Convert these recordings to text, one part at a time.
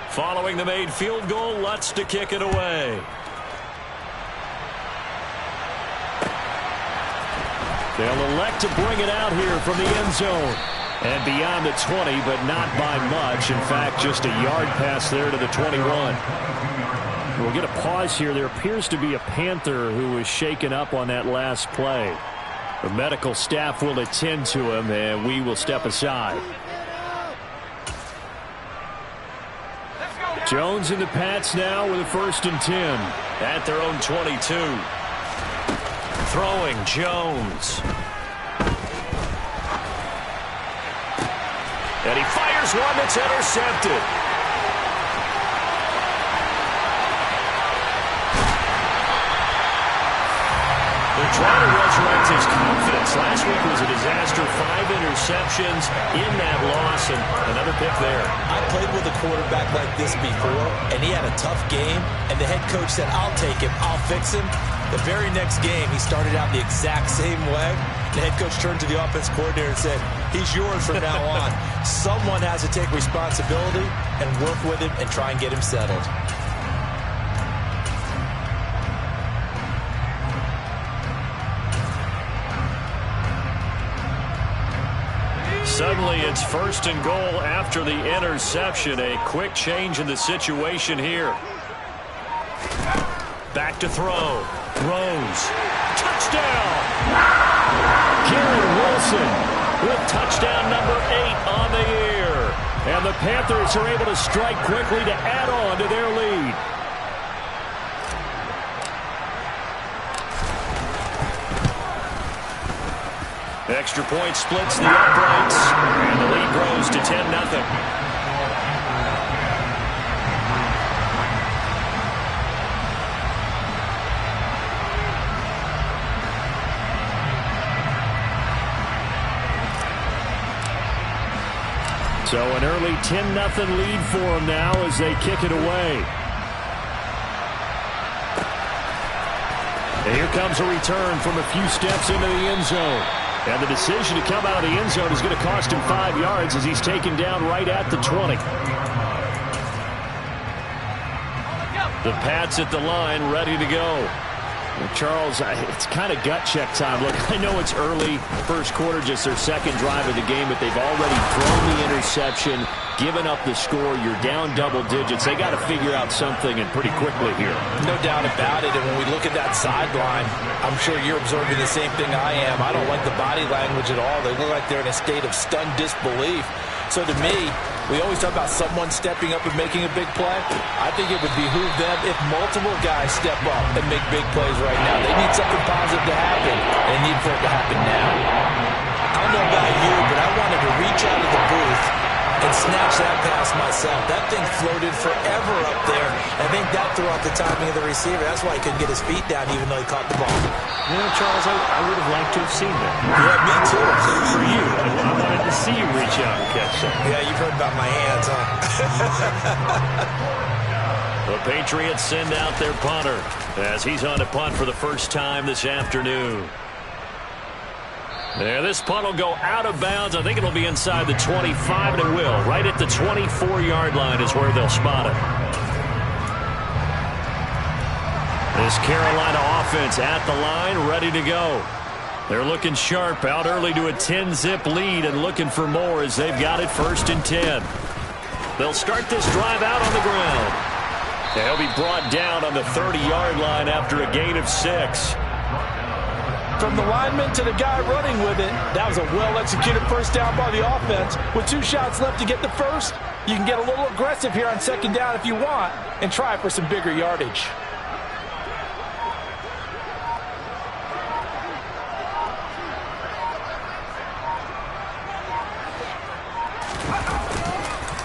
Following the made field goal, Lutz to kick it away. They'll elect to bring it out here from the end zone. And beyond the 20, but not by much. In fact, just a yard pass there to the 21. We'll get a pause here. There appears to be a Panther who was shaken up on that last play. The medical staff will attend to him, and we will step aside. Jones and the Pats now with a 1st and 10. At their own 22. Throwing Jones. And he fires one that's intercepted. They're trying to resurrect his confidence. Last week was a disaster. 5 interceptions in that loss, and another pick there. I played with a quarterback like this before, and he had a tough game, and the head coach said, I'll take him, I'll fix him. The very next game, he started out the exact same way. The head coach turned to the offense coordinator and said, he's yours from now on. Someone has to take responsibility and work with him and try and get him settled. Suddenly it's 1st and goal after the interception. A quick change in the situation here. Back to throw. Rose. Touchdown! Garrett Wilson with touchdown number 8 on the year. And the Panthers are able to strike quickly to add on to their lead. Extra point splits the uprights, and the lead grows to 10-0. So an early 10-0 lead for them now as they kick it away. And here comes a return from a few steps into the end zone. And the decision to come out of the end zone is going to cost him 5 yards as he's taken down right at the 20. The Pats at the line, ready to go. Well, Charles, it's kind of gut check time. Look, I know it's early, first quarter, just their second drive of the game, but they've already thrown the interception, given up the score. You're down double digits. They got to figure out something, and pretty quickly here. No doubt about it. And when we look at that sideline, I'm sure you're observing the same thing I am. I don't like the body language at all. They look like they're in a state of stunned disbelief. So to me, we always talk about someone stepping up and making a big play. I think it would behoove them if multiple guys step up and make big plays right now. They need something positive to happen, and they need for it to happen now. I don't know about you, but I wanted to reach out of the booth and snatch that pass myself. That thing floated forever up there. I think that threw off the timing of the receiver. That's why he couldn't get his feet down even though he caught the ball. You know, Charles, I would have liked to have seen that. Yeah, me too. For you, I wanted to see you reach out and catch something. Yeah, you've heard about my hands, huh? The Patriots send out their punter as he's on to punt for the first time this afternoon. There, this punt will go out of bounds. I think it'll be inside the 25, and it will. Right at the 24-yard line is where they'll spot it. This Carolina offense at the line, ready to go. They're looking sharp, out early to a 10-zip lead and looking for more as they've got it 1st and 10. They'll start this drive out on the ground. They'll be brought down on the 30-yard line after a gain of 6. From the lineman to the guy running with it, that was a well-executed first down by the offense. With 2 shots left to get the first, you can get a little aggressive here on 2nd down if you want and try for some bigger yardage.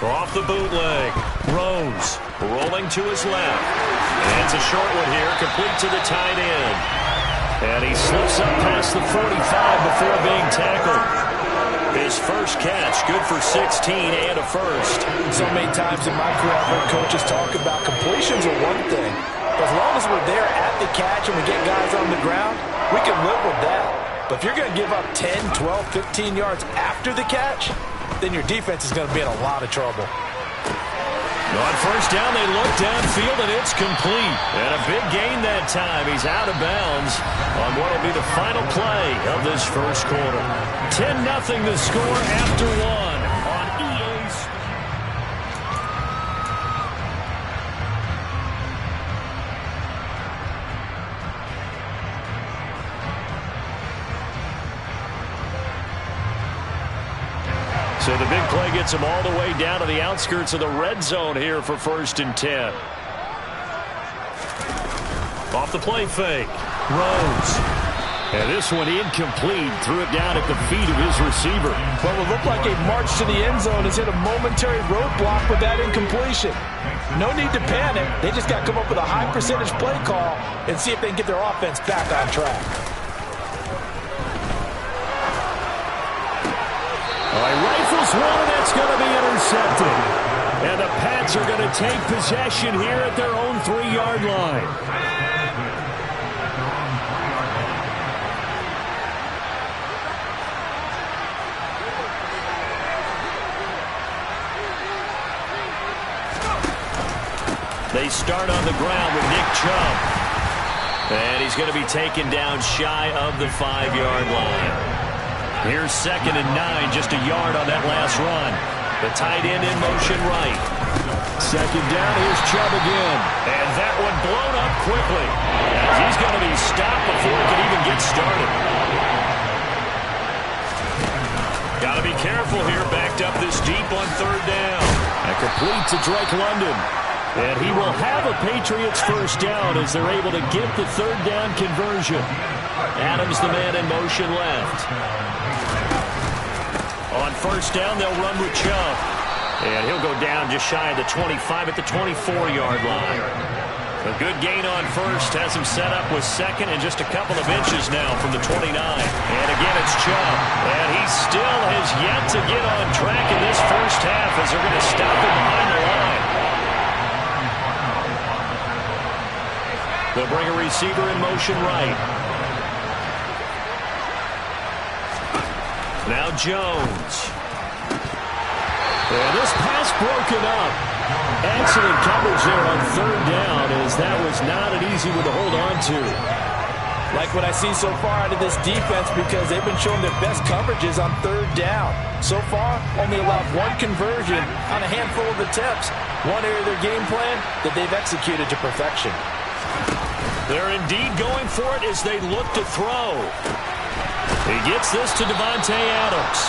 Off the bootleg, Rose rolling to his left. And it's a short one here, complete to the tight end. And he slips up past the 45 before being tackled. His first catch, good for 16 and a first. So many times in my career, I've heard coaches talk about completions are one thing. But as long as we're there at the catch and we get guys on the ground, we can live with that. But if you're going to give up 10, 12, 15 yards after the catch, then your defense is going to be in a lot of trouble. On first down, they look downfield, and it's complete. And a big gain that time. He's out of bounds on what will be the final play of this first quarter. 10-0 the score after one on EA Sports. So the big play gets him all the way down to the outskirts of the red zone here for 1st and 10. Off the play fake. Rose. And this one incomplete. Threw it down at the feet of his receiver. Well, it looked like a march to the end zone has hit a momentary roadblock with that incompletion. No need to panic. They just got to come up with a high percentage play call and see if they can get their offense back on track. Rifles one, and that's going to be intercepted. And the Pats are going to take possession here at their own 3-yard line. They start on the ground with Nick Chubb. And he's going to be taken down shy of the 5-yard line. Here's 2nd and 9, just a yard on that last run. The tight end in motion right. 2nd down, here's Chubb again. And that one blown up quickly, as he's going to be stopped before he can even get started. Got to be careful here, backed up this deep on 3rd down. And complete to Drake London. And he will have a Patriots first down as they're able to get the 3rd down conversion. Adams, the man in motion left. On first down, they'll run with Chubb. And he'll go down just shy of the 25 at the 24-yard line. A good gain on first has him set up with 2nd and just a couple of inches now from the 29. And again, it's Chubb. And he still has yet to get on track in this first half as they're going to stop him behind the line. They'll bring a receiver in motion right. Now Jones. And this pass broken up. Excellent coverage there on 3rd down, as that was not an easy one to hold on to. Like what I see so far out of this defense, because they've been showing their best coverages on 3rd down. So far, only allowed one conversion on a handful of attempts. One area of their game plan that they've executed to perfection. They're indeed going for it as they look to throw. He gets this to Devontae Adams.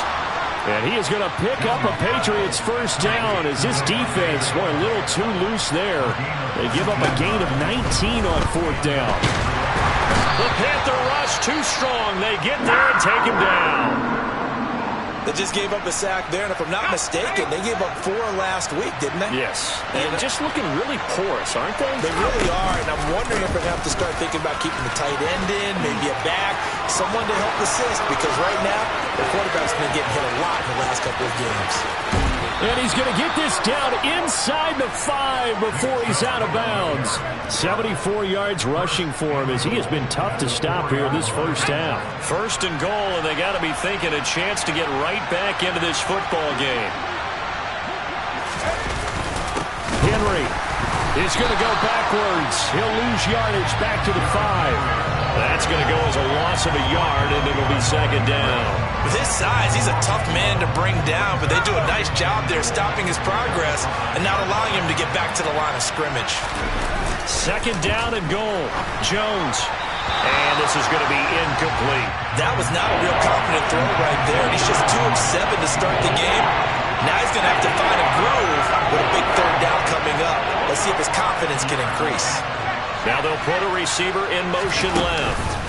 And he is going to pick up a Patriots first down as his defense were a little too loose there. They give up a gain of 19 on 4th down. The Panther rush too strong. They get there and take him down. They just gave up a sack there, and if I'm not mistaken, they gave up 4 last week, didn't they? Yes. And just looking really porous, aren't they? They really are, and I'm wondering if they're going to have to start thinking about keeping the tight end in, maybe a back, someone to help assist, because right now, the quarterback's been getting hit a lot in the last couple of games. And he's going to get this down inside the 5 before he's out of bounds. 74 yards rushing for him as he has been tough to stop here in this first half. 1st and goal, and they got to be thinking a chance to get right back into this football game. Henry is going to go backwards. He'll lose yardage back to the 5. That's going to go as a loss of a yard, and it'll be 2nd down. With his size, he's a tough man to bring down, but they do a nice job there stopping his progress and not allowing him to get back to the line of scrimmage. 2nd down and goal. Jones. And this is going to be incomplete. That was not a real confident throw right there, and he's just 2 of 7 to start the game. Now he's going to have to find a groove with a big 3rd down coming up. Let's see if his confidence can increase. Now they'll put a receiver in motion left.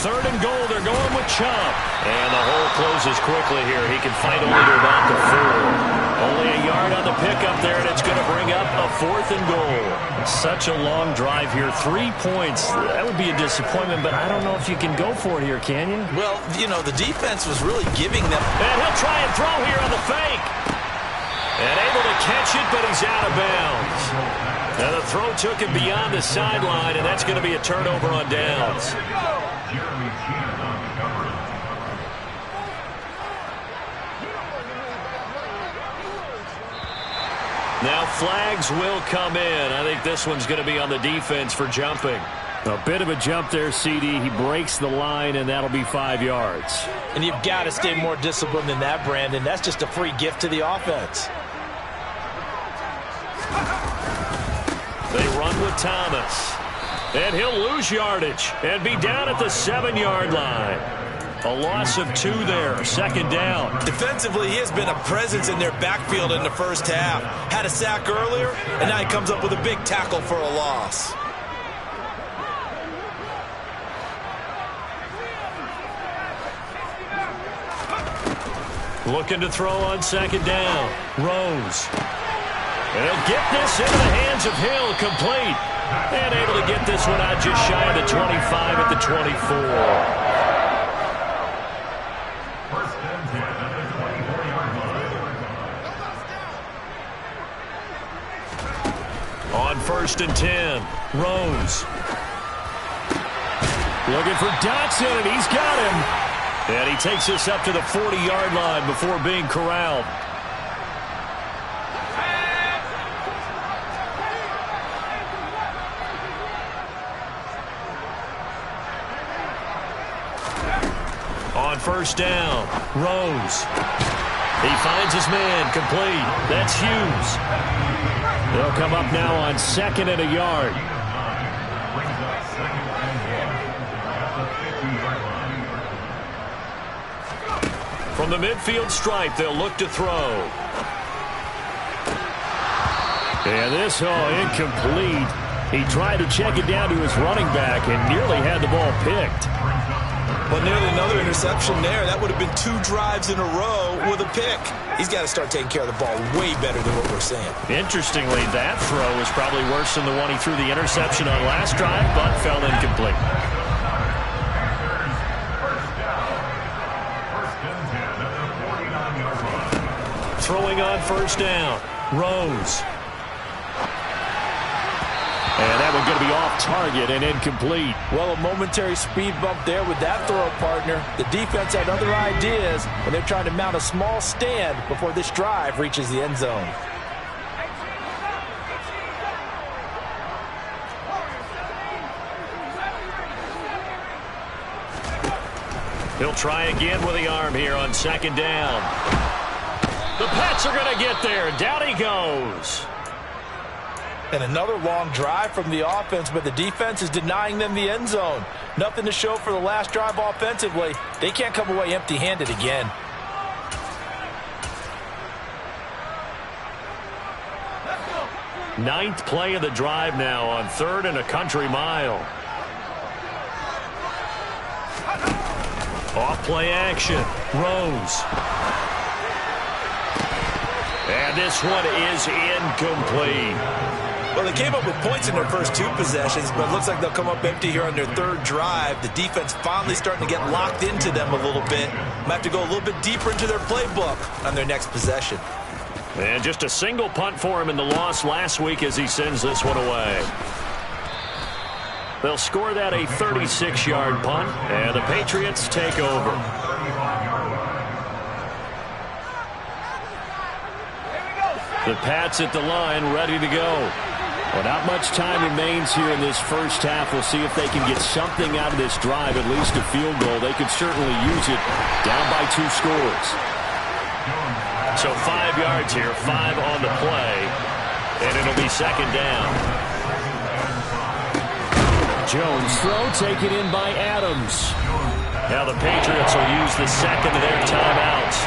3rd and goal, they're going with Chubb. And the hole closes quickly here. He can fight only to about the 4. Only a yard on the pickup there, and it's going to bring up a 4th and goal. Such a long drive here. 3 points. That would be a disappointment, but I don't know if you can go for it here, can you? Well, you know, the defense was really giving them. And he'll try and throw here on the fake. And able to catch it, but he's out of bounds. Now the throw took him beyond the sideline, and that's going to be a turnover on downs. Now flags will come in. I think this one's going to be on the defense for jumping. A bit of a jump there, CD. He breaks the line, and that'll be 5 yards. And you've got to stay more disciplined than that, Brandon. That's just a free gift to the offense. They run with Thomas. And he'll lose yardage and be down at the 7-yard line. A loss of 2 there, second down. Defensively, he has been a presence in their backfield in the first half. Had a sack earlier, and now he comes up with a big tackle for a loss. Looking to throw on second down. Rose. And he'll get this into the hands of Hill, complete. And able to get this one out just shy of the 25 at the 24. On 1st and 10, Rose. Looking for Dotson, and he's got him. And he takes us up to the 40-yard line before being corralled. On 1st down, Rose. He finds his man, complete. That's Hughes. They'll come up now on 2nd and a yard. From the midfield stripe, they'll look to throw. And this, incomplete. He tried to check it down to his running back and nearly had the ball picked. Well, nearly another interception there. That would have been 2 drives in a row with a pick. He's got to start taking care of the ball way better than what we're seeing. Interestingly, that throw was probably worse than the one he threw the interception on last drive, but fell incomplete. Throwing on 1st down, Rose. And that one going to be off target and incomplete. Well, a momentary speed bump there with that throw, partner. The defense had other ideas, and they're trying to mount a small stand before this drive reaches the end zone. He'll try again with the arm here on 2nd down. The Pats are going to get there. Down he goes. And another long drive from the offense, but the defense is denying them the end zone. Nothing to show for the last drive offensively. They can't come away empty-handed again. Ninth play of the drive now on 3rd and a country mile. Off play action. Rose. And this one is incomplete. Well, they came up with points in their first 2 possessions, but it looks like they'll come up empty here on their 3rd drive. The defense finally starting to get locked into them a little bit. Might have to go a little bit deeper into their playbook on their next possession. And just a single punt for him in the loss last week as he sends this one away. They'll score that a 36-yard punt, and the Patriots take over. The Pats at the line, ready to go. Well, not much time remains here in this first half. We'll see if they can get something out of this drive, at least a field goal. They could certainly use it, down by 2 scores. So 5 yards here, 5 on the play, and it'll be 2nd down. Jones throw taken in by Adams. Now the Patriots will use the 2nd of their timeouts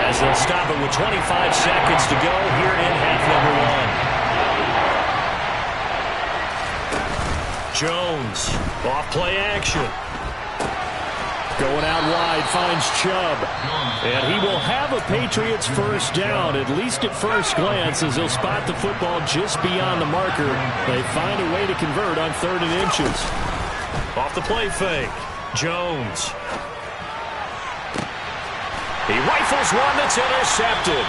as they'll stop it with 25 seconds to go here in half number 1. Jones, off play action. Going out wide, finds Chubb. And he will have a Patriots first down, at least at first glance, as he'll spot the football just beyond the marker. They find a way to convert on 3rd and inches. Off the play fake, Jones. He rifles one that's intercepted.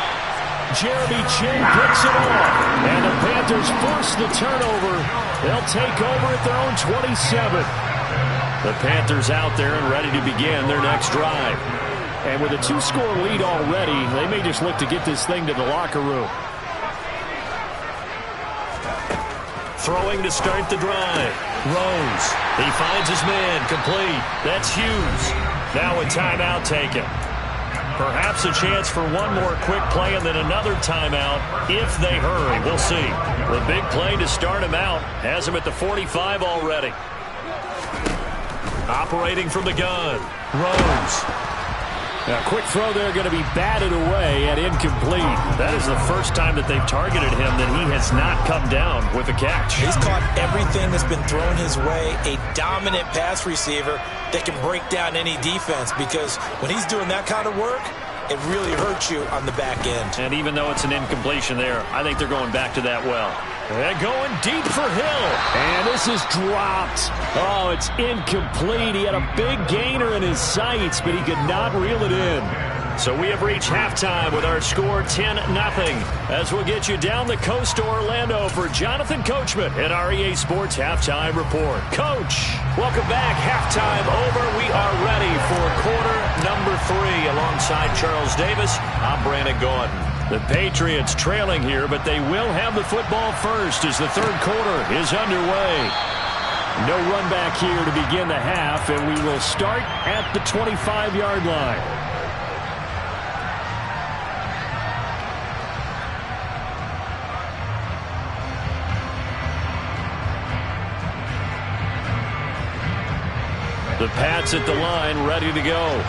Jeremy Chin picks it off. And the Panthers force the turnover. They'll take over at their own 27. The Panthers out there and ready to begin their next drive. And with a 2-score lead already, they may just look to get this thing to the locker room. Throwing to start the drive. Rose. He finds his man. Complete. That's Hughes. Now a timeout taken. Perhaps a chance for one more quick play and then another timeout if they hurry. We'll see. The big play to start him out has him at the 45 already. Operating from the gun. Rose. A quick throw there going to be batted away and incomplete. That is the first time that they've targeted him that he has not come down with a catch. He's caught everything that's been thrown his way. A dominant pass receiver that can break down any defense, because when he's doing that kind of work, it really hurts you on the back end. And even though it's an incompletion there, I think they're going back to that well. And going deep for Hill. And this is dropped. Oh, it's incomplete. He had a big gainer in his sights, but he could not reel it in. So we have reached halftime with our score 10-0. As we'll get you down the coast to Orlando for Jonathan Coachman at our EA Sports Halftime Report. Coach, welcome back. Halftime over. We are ready for quarter number 3. Alongside Charles Davis, I'm Brandon Gaudin. The Patriots trailing here, but they will have the football first as the third quarter is underway. No run back here to begin the half, and we will start at the 25-yard line. The Pats at the line, ready to go.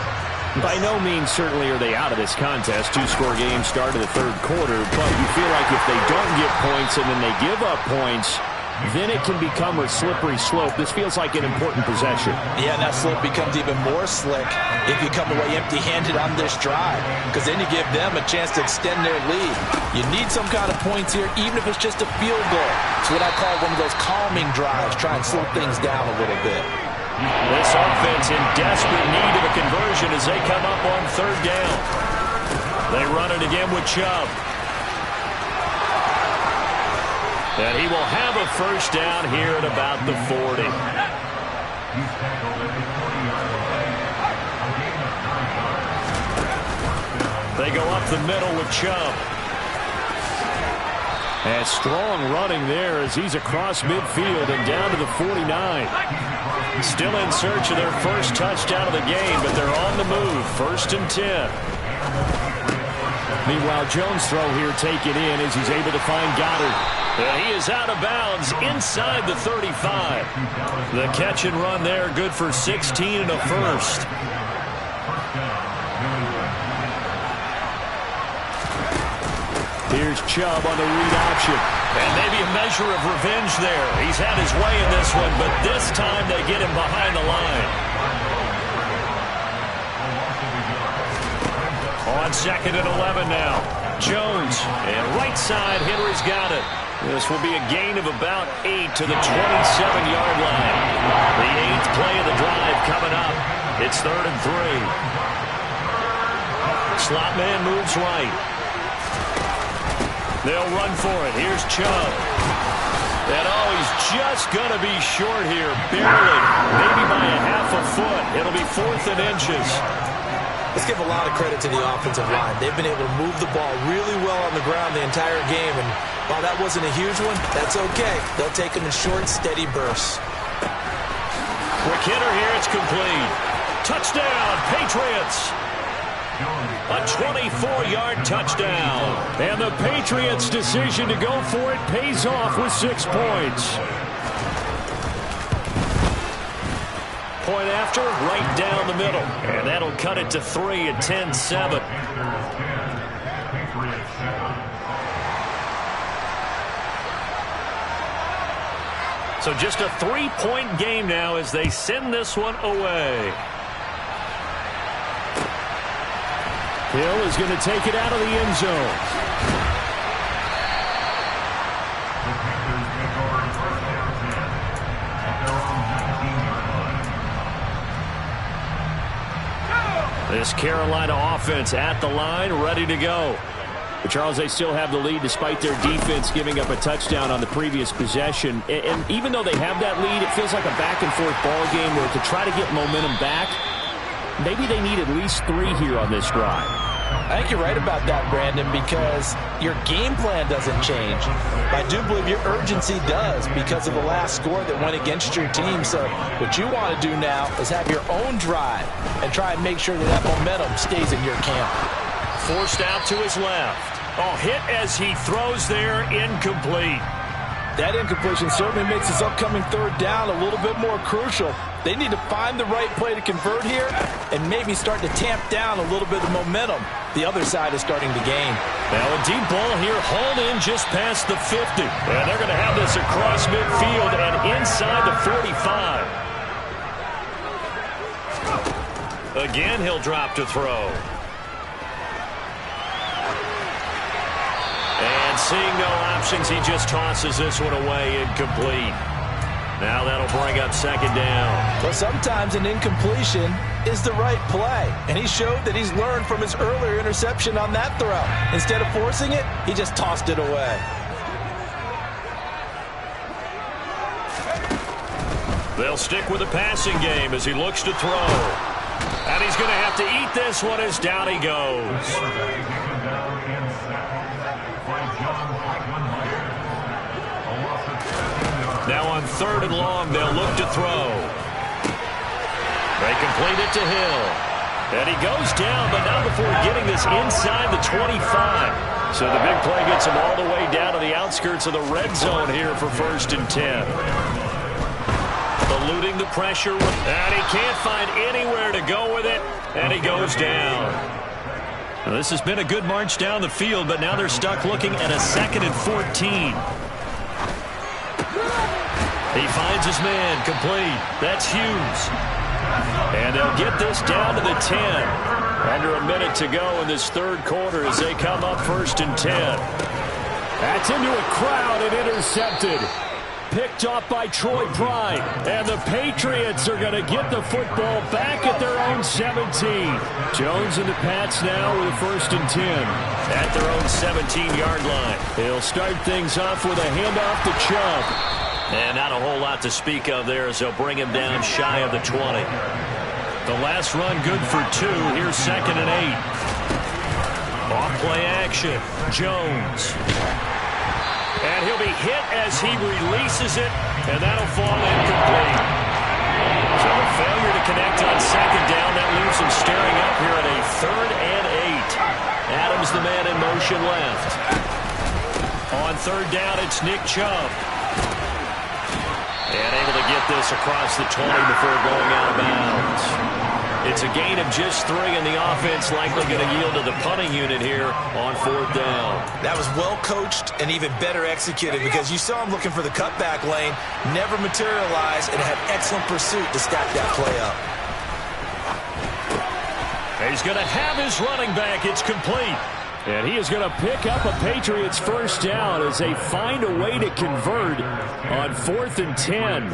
By no means certainly are they out of this contest. Two-score game start of the third quarter, but you feel like if they don't get points and then they give up points, then it can become a slippery slope. This feels like an important possession. Yeah, and that slope becomes even more slick if you come away empty-handed on this drive, because then you give them a chance to extend their lead. You need some kind of points here, even if it's just a field goal. It's what I call one of those calming drives, try and slow things down a little bit. This offense in desperate need of a conversion as they come up on third down. They run it again with Chubb. And he will have a first down here at about the 40. They go up the middle with Chubb. And strong running there as he's across midfield and down to the 49. Still in search of their first touchdown of the game, but they're on the move. 1st and 10. Meanwhile, Jones' throw here taken in as he's able to find Goddard. And he is out of bounds inside the 35. The catch and run there, good for 16 and a first. Here's Chubb on the read option. And maybe a measure of revenge there. He's had his way in this one, but this time they get him behind the line. On 2nd and 11 now. Jones, and right side, Henry's got it. This will be a gain of about 8 to the 27-yard line. The 8th play of the drive coming up. It's 3rd and 3. Slot man moves right. They'll run for it. Here's Chubb. And oh, he's just going to be short here. Barely. Maybe by a half a foot. It'll be 4th and inches. Let's give a lot of credit to the offensive line. They've been able to move the ball really well on the ground the entire game. And while that wasn't a huge one, that's okay. They'll take them in short, steady bursts. Quick hitter here. It's complete. Touchdown, Patriots. A 24-yard touchdown. And the Patriots' decision to go for it pays off with 6 points. Point after, right down the middle. And that'll cut it to 3 at 10-7. So just a 3-point game now as they send this one away. Hill is going to take it out of the end zone. This Carolina offense at the line, ready to go. But Charles, they still have the lead despite their defense giving up a touchdown on the previous possession. And even though they have that lead, it feels like a back-and-forth ball game where to try to get momentum back, maybe they need at least 3 here on this drive. I think you're right about that, Brandon, because your game plan doesn't change. I do believe your urgency does because of the last score that went against your team. So what you want to do now is have your own drive and try and make sure that that momentum stays in your camp. Forced out to his left. Oh, hit as he throws there, incomplete. That incompletion certainly makes this upcoming third down a little bit more crucial. They need to find the right play to convert here and maybe start to tamp down a little bit of momentum the other side is starting to gain. Now a deep ball here, hauled in just past the 50. And they're going to have this across midfield and inside the 45. Again, he'll drop to throw. And seeing no options, he just tosses this one away, incomplete. Now that'll bring up second down. Well, sometimes an incompletion is the right play. And he showed that he's learned from his earlier interception on that throw. Instead of forcing it, he just tossed it away. They'll stick with the passing game as he looks to throw. And he's going to have to eat this one as down he goes. Now on 3rd and long, they'll look to throw. They complete it to Hill. And he goes down, but not before getting this inside the 25. So the big play gets him all the way down to the outskirts of the red zone here for 1st and 10. Eluding the pressure, and he can't find anywhere to go with it, and he goes down. Now, this has been a good march down the field, but now they're stuck looking at a 2nd and 14. He finds his man, complete. That's Hughes. And they'll get this down to the 10. Under a minute to go in this 3rd quarter as they come up 1st and 10. That's into a crowd and intercepted. Picked off by Troy Pride. And the Patriots are going to get the football back at their own 17. Jones and the Pats now with a 1st and 10. At their own 17-yard line. They'll start things off with a handoff to Chubb. And not a whole lot to speak of there as they'll bring him down shy of the 20. The last run good for 2. Here's 2nd and 8. Off play action. Jones. And he'll be hit as he releases it, and that'll fall incomplete. So a failure to connect on 2nd down. That leaves him staring up here at a 3rd and 8. Adams the man in motion left. On 3rd down, it's Nick Chubb. And able to get this across the 20 before going out of bounds. It's a gain of just 3, and the offense likely going to yield to the punting unit here on 4th down. That was well coached and even better executed because you saw him looking for the cutback lane, never materialized, and had excellent pursuit to stack that play up. He's going to have his running back. It's complete. And he is going to pick up a Patriots 1st down as they find a way to convert on 4th and 10.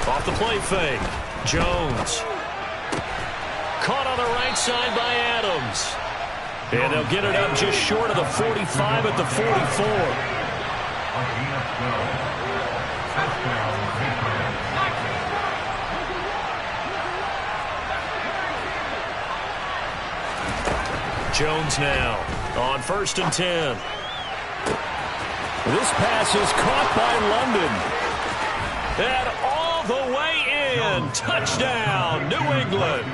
Off the play fake. Jones. Caught on the right side by Adams. And they'll get it up just short of the 45 at the 44. Jones now on 1st and 10. This pass is caught by London. And all the way in. Touchdown, New England.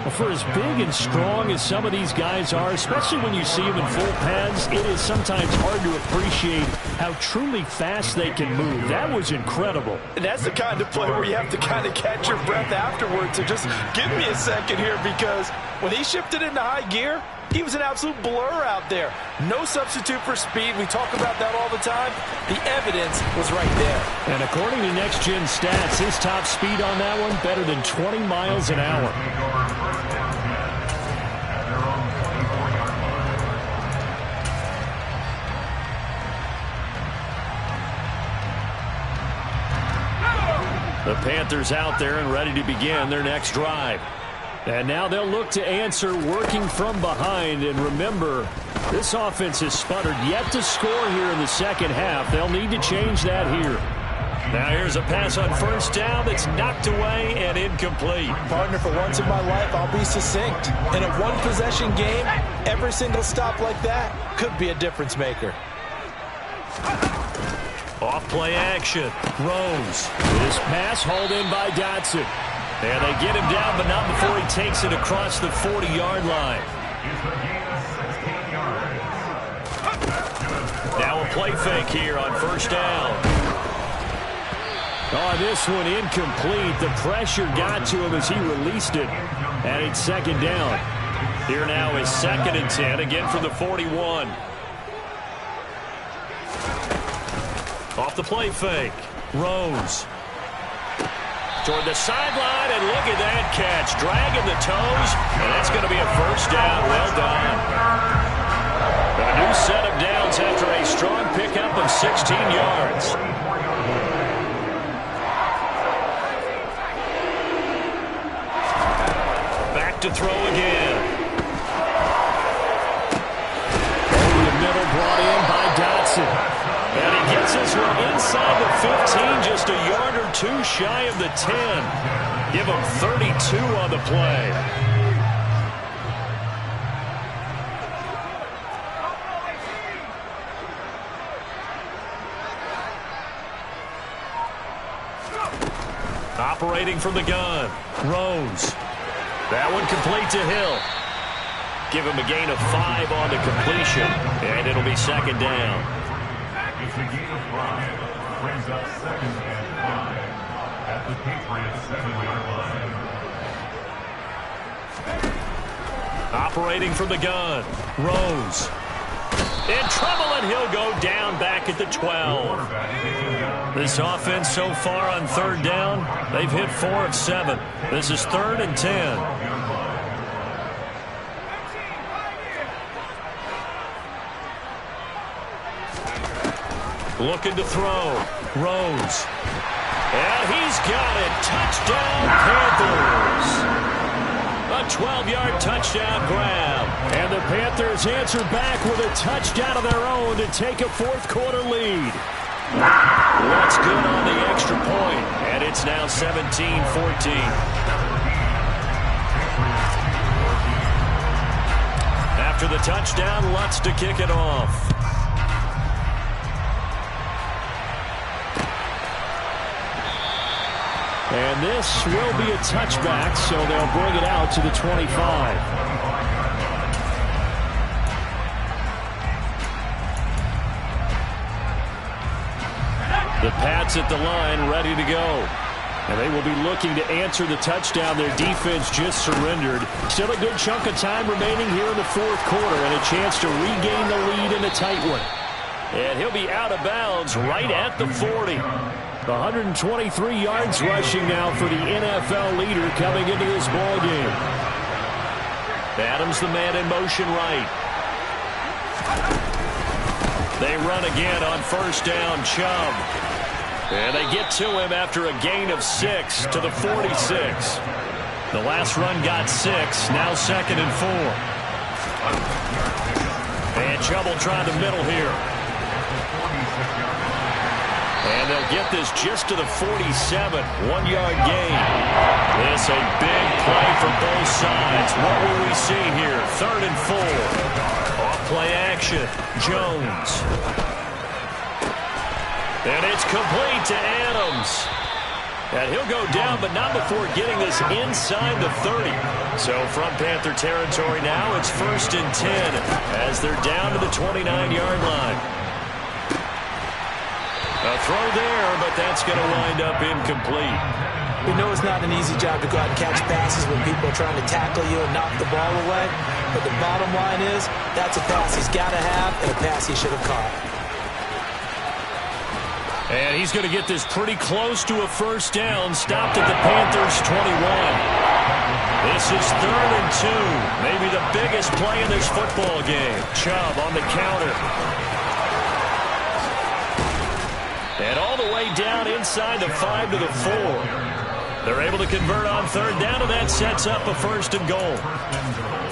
Well, for as big and strong as some of these guys are, especially when you see them in full pads, it is sometimes hard to appreciate how truly fast they can move. That was incredible. And that's the kind of play where you have to kind of catch your breath afterwards. So just give me a second here because when he shifted into high gear, he was an absolute blur out there. No substitute for speed. We talk about that all the time. The evidence was right there. And according to Next Gen Stats, his top speed on that one, better than 20 miles an hour. The Panthers out there and ready to begin their next drive. And now they'll look to answer working from behind. And remember, this offense has sputtered yet to score here in the second half. They'll need to change that here. Now here's a pass on first down that's knocked away and incomplete. Partner, for once in my life, I'll be succinct. In a one-possession game, every single stop like that could be a difference maker. Off play action. Rose. This pass hauled in by Dotson. And they get him down, but not before he takes it across the 40-yard line. Now a play fake here on first down. Oh, this one incomplete. The pressure got to him as he released it. And it's second down. Here now is 2nd and 10, again from the 41. Off the play fake. Rose. Toward the sideline, and look at that catch. Dragging the toes, and that's going to be a first down. Well done. A new set of downs after a strong pickup of 16 yards. Back to throw again. Over the middle, brought in by Dotson. And he gets this one inside the 15, just a yard or two shy of the 10. Give him 32 on the play. Operating from the gun. Rose. That one complete to Hill. Give him a gain of 5 on the completion. And it'll be second down. It's a gain of 5. Brings up 2nd and 5 at the Patriots 7-yard line. Operating from the gun. Rose. In trouble, and he'll go down back at the 12. This offense so far on third down, they've hit 4 of 7. This is 3rd and 10. Looking to throw. Rose. And he's got it. Touchdown, Panthers. A 12-yard touchdown grab. And the Panthers answer back with a touchdown of their own to take a fourth-quarter lead. That's good on the extra point. And it's now 17-14. After the touchdown, Lutz to kick it off. And this will be a touchback, so they'll bring it out to the 25. The Pats at the line, ready to go. And they will be looking to answer the touchdown their defense just surrendered. Still a good chunk of time remaining here in the fourth quarter, and a chance to regain the lead in a tight one. And he'll be out of bounds right at the 40. 123 yards rushing now for the NFL leader coming into this ball game. Adams the man in motion right. They run again on first down. Chubb. And they get to him after a gain of 6 to the 46. The last run got 6. Now 2nd and 4. And Chubb will try the middle here. And they'll get this just to the 47. 1-yard gain. This a big play for both sides. What will we see here? 3rd and 4. Off play action. Jones. And it's complete to Adams. And he'll go down, but not before getting this inside the 30. So from Panther territory now, it's 1st and 10 as they're down to the 29-yard line. A throw there, but that's going to wind up incomplete. We know it's not an easy job to go out and catch passes when people are trying to tackle you and knock the ball away. But the bottom line is, that's a pass he's got to have and a pass he should have caught. And he's going to get this pretty close to a first down, stopped at the Panthers' 21. This is 3rd and 2, maybe the biggest play in this football game. Chubb on the counter. And all the way down inside the 5 to the 4. They're able to convert on third down, and that sets up a first and goal.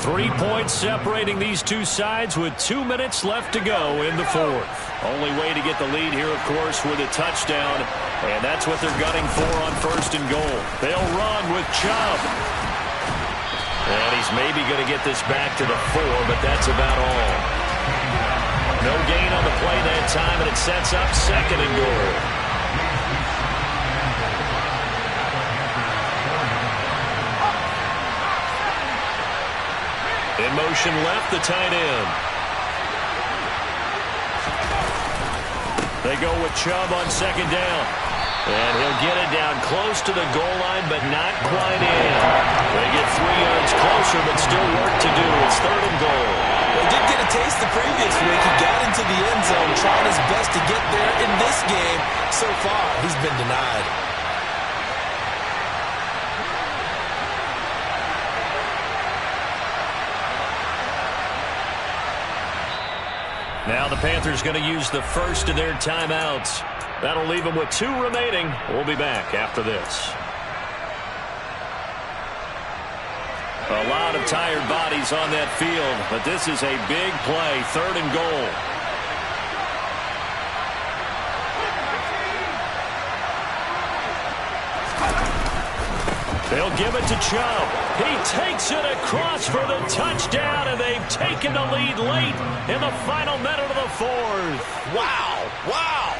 3 points separating these two sides with 2 minutes left to go in the fourth. Only way to get the lead here, of course, with a touchdown, and that's what they're gunning for on first and goal. They'll run with Chubb. And he's maybe going to get this back to the 4, but that's about all. No gain on the play that time, and it sets up second and goal. In motion left, the tight end. They go with Chubb on second down. And he'll get it down close to the goal line, but not quite in. They get 3 yards closer, but still work to do. It's third and goal. Well, he did get a taste the previous week. He got into the end zone, trying his best to get there. In this game, so far, he's been denied. Now the Panthers going to use the first of their timeouts. That'll leave them with 2 remaining. We'll be back after this. A lot of tired bodies on that field, but this is a big play, third and goal. They'll give it to Chubb. He takes it across for the touchdown, and they've taken the lead late in the final minute of the fourth. Wow, wow.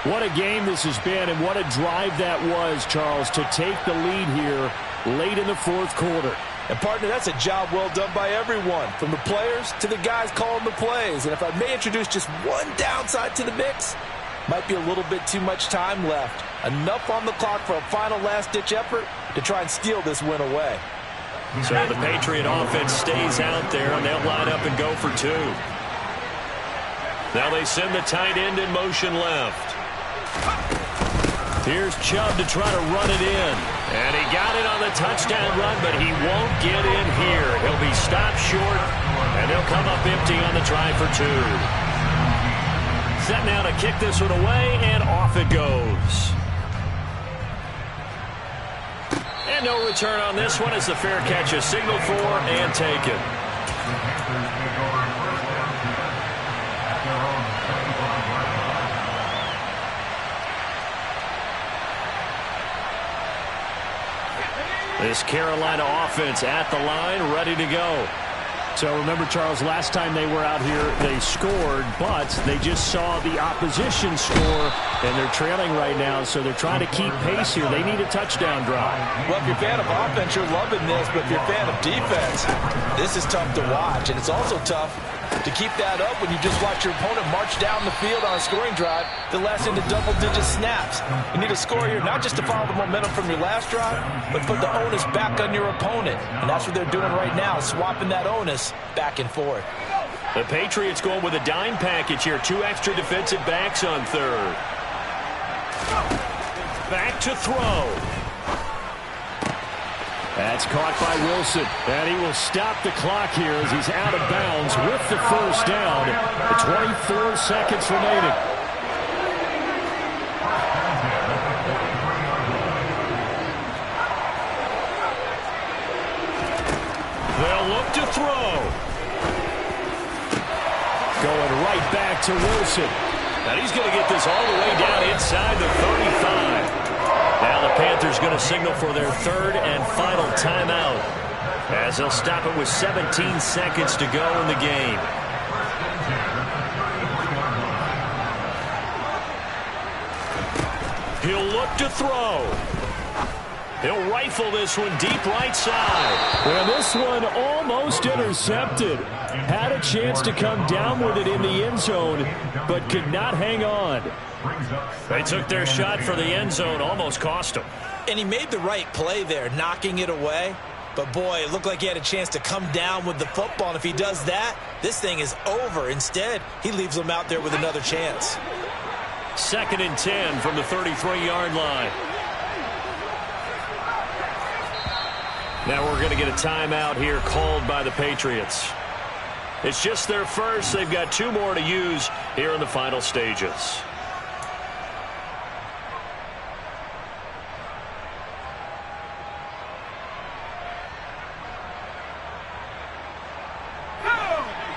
What a game this has been, and what a drive that was, Charles, to take the lead here late in the fourth quarter. And, partner, that's a job well done by everyone, from the players to the guys calling the plays. And if I may introduce just one downside to the mix, might be a little bit too much time left. Enough on the clock for a final last-ditch effort to try and steal this win away. So the Patriot offense stays out there, and they'll line up and go for 2. Now they send the tight end in motion left. Here's Chubb to try to run it in. And he got it on the touchdown run, but he won't get in here. He'll be stopped short, and they'll come up empty on the try for 2. Set now to kick this one away, and off it goes. And no return on this one as the fair catch is signaled for and taken. This Carolina offense at the line, ready to go. So remember, Charles, last time they were out here, they scored, but they just saw the opposition score, and they're trailing right now, so they're trying to keep pace here. They need a touchdown drive. Well, if you're a fan of offense, you're loving this, but if you're a fan of defense, this is tough to watch, and it's also tough to keep that up when you just watch your opponent march down the field on a scoring drive that lasts into double-digit snaps. You need a score here, not just to follow the momentum from your last drive, but put the onus back on your opponent. And that's what they're doing right now, swapping that onus back and forth. The Patriots going with a dime package here. 2 extra defensive backs on third. Back to throw. That's caught by Wilson, and he will stop the clock here as he's out of bounds with the first down. 24 seconds remaining. They'll look to throw. Going right back to Wilson. And he's going to get this all the way down inside the 35. Now the Panthers going to signal for their third and final timeout as they'll stop it with 17 seconds to go in the game. He'll look to throw. He'll rifle this one deep right side. And this one almost intercepted. Had a chance to come down with it in the end zone, but could not hang on. They took their shot for the end zone, almost cost him. And he made the right play there, knocking it away. But, boy, it looked like he had a chance to come down with the football. And if he does that, this thing is over. Instead, he leaves him out there with another chance. 2nd and 10 from the 33-yard line. Now we're going to get a timeout here called by the Patriots. It's just their first. They've got 2 more to use here in the final stages.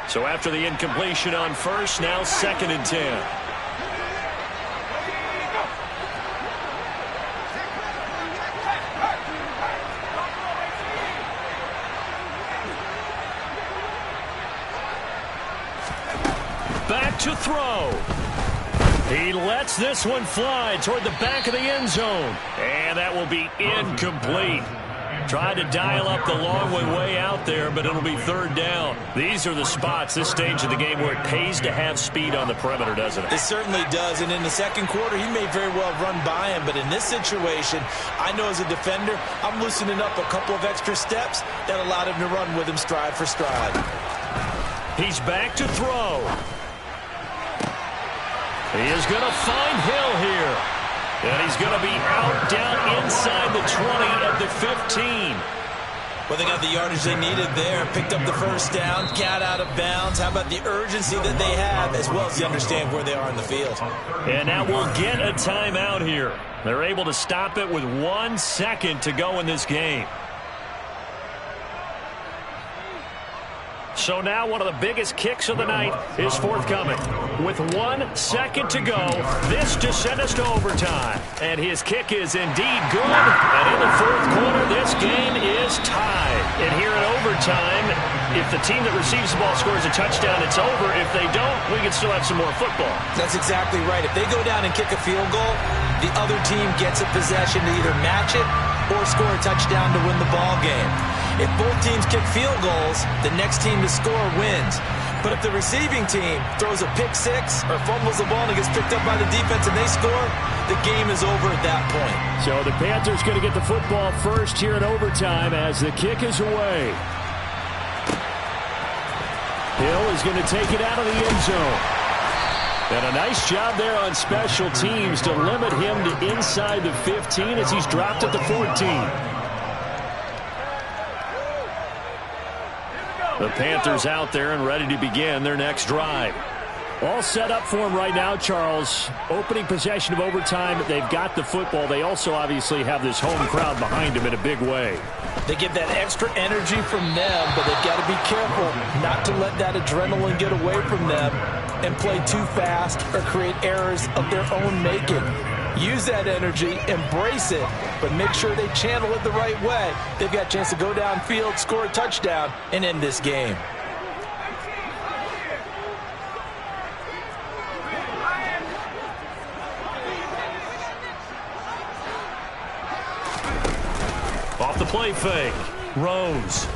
So after the incompletion on first, now 2nd and 10. Back to throw. He lets this one fly toward the back of the end zone. And that will be incomplete. Tried to dial up the long way out there, but it'll be 3rd down. These are the spots, this stage of the game, where it pays to have speed on the perimeter, doesn't it? It certainly does, and in the second quarter, he may very well run by him, but in this situation, I know as a defender, I'm loosening up a couple of extra steps that allowed him to run with him stride for stride. He's back to throw. He is going to find Hill here. And he's going to be out down inside the 20 at the 15. Well, they got the yardage they needed there. Picked up the first down, got out of bounds. How about the urgency that they have, as well as they understand where they are in the field. And now we'll get a timeout here. They're able to stop it with 1 second to go in this game. So now one of the biggest kicks of the night is forthcoming. With 1 second to go, this to send us to overtime. And his kick is indeed good. And in the 4th quarter, this game is tied. And here in overtime, if the team that receives the ball scores a touchdown, it's over. If they don't, we can still have some more football. That's exactly right. If they go down and kick a field goal, the other team gets a possession to either match it or score a touchdown to win the ball game. If both teams kick field goals, the next team to score wins. But if the receiving team throws a pick six or fumbles the ball and it gets picked up by the defense and they score, the game is over at that point. So the Panthers going to get the football first here in overtime as the kick is away. Hill is going to take it out of the end zone. And a nice job there on special teams to limit him to inside the 15 as he's dropped at the 14. The Panthers out there and ready to begin their next drive. All set up for him right now, Charles. Opening possession of overtime. They've got the football. They also obviously have this home crowd behind them in a big way. They get that extra energy from them, but they've got to be careful not to let that adrenaline get away from them and play too fast or create errors of their own making. Use that energy, embrace it, but make sure they channel it the right way. They've got a chance to go downfield, score a touchdown, and end this game. Off the play fake, Rose.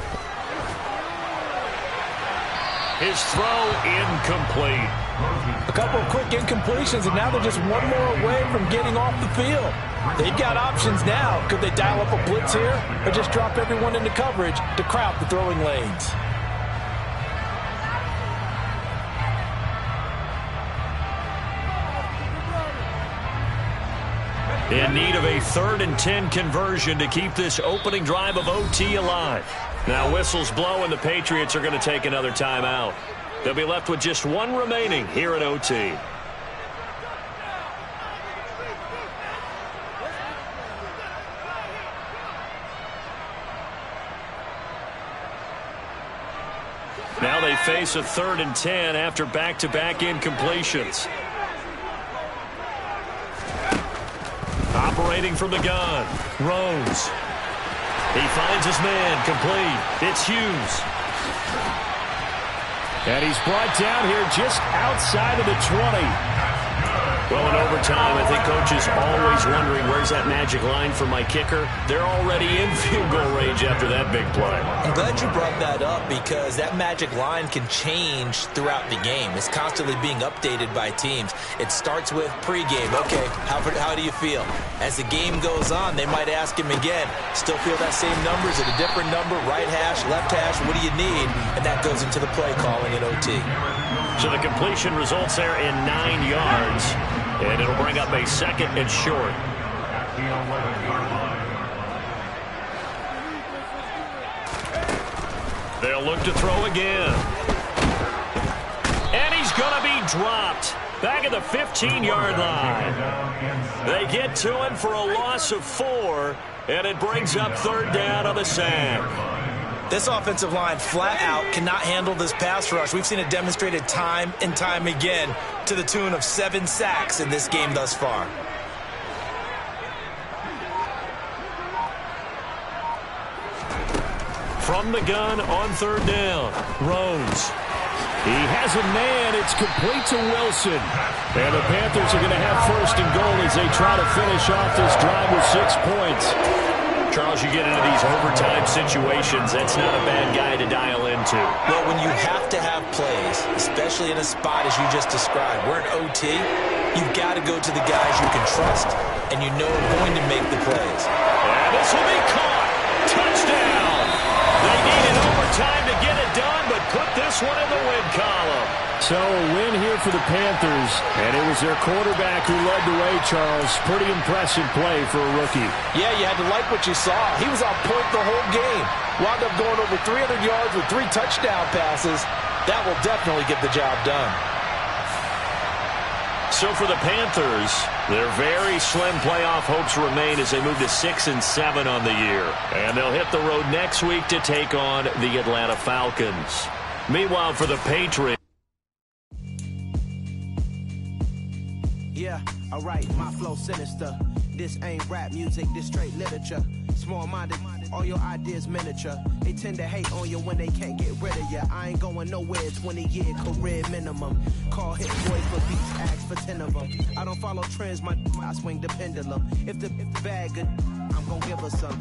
His throw incomplete. A couple of quick incompletions, and now they're just one more away from getting off the field. They've got options now. Could they dial up a blitz here or just drop everyone into coverage to crowd the throwing lanes? In need of a 3rd and 10 conversion to keep this opening drive of OT alive. Now whistles blow and the Patriots are going to take another timeout. They'll be left with just one remaining here at OT. Now they face a 3rd and 10 after back-to-back incompletions. Operating from the gun, Rose. He finds his man, complete. It's Hughes. And he's brought down here just outside of the 20. Well, in overtime, I think Coach is always wondering, where's that magic line for my kicker? They're already in field goal range after that big play. I'm glad you brought that up because that magic line can change throughout the game. It's constantly being updated by teams. It starts with pregame. Okay, how do you feel? As the game goes on, they might ask him again, still feel that same number? Is it a different number? Right hash, left hash, what do you need? And that goes into the play calling at OT. So the completion results there in 9 yards. And it'll bring up a 2nd and short. They'll look to throw again. And he's going to be dropped. Back at the 15-yard line. They get to him for a loss of 4. And it brings up 3rd down on the sack. This offensive line flat out cannot handle this pass rush. We've seen it demonstrated time and time again to the tune of 7 sacks in this game thus far. From the gun on 3rd down, Rose. He has a man. It's complete to Wilson. And the Panthers are going to have 1st and goal as they try to finish off this drive with 6 points. Charles, you get into these overtime situations, that's not a bad guy to dial into. Well, when you have to have plays, especially in a spot as you just described, we're in OT, you've got to go to the guys you can trust and you know are going to make the plays. And this will be caught. Touchdown. They needed overtime to get it done, but put this one in the win column. So a win here for the Panthers, and it was their quarterback who led the way, Charles. Pretty impressive play for a rookie. Yeah, you had to like what you saw. He was on point the whole game. Wound up going over 300 yards with 3 touchdown passes. That will definitely get the job done. So for the Panthers, their very slim playoff hopes remain as they move to 6-7 on the year. And they'll hit the road next week to take on the Atlanta Falcons. Meanwhile, for the Patriots. Yeah, alright, my flow sinister. This ain't rap music, this straight literature. Small-minded, all your ideas miniature. They tend to hate on you when they can't get rid of you. I ain't going nowhere, 20-year career minimum. Call hit boys for beats, ask for 10 of them. I don't follow trends, I swing the pendulum. If the bag good, I'm gonna give her some.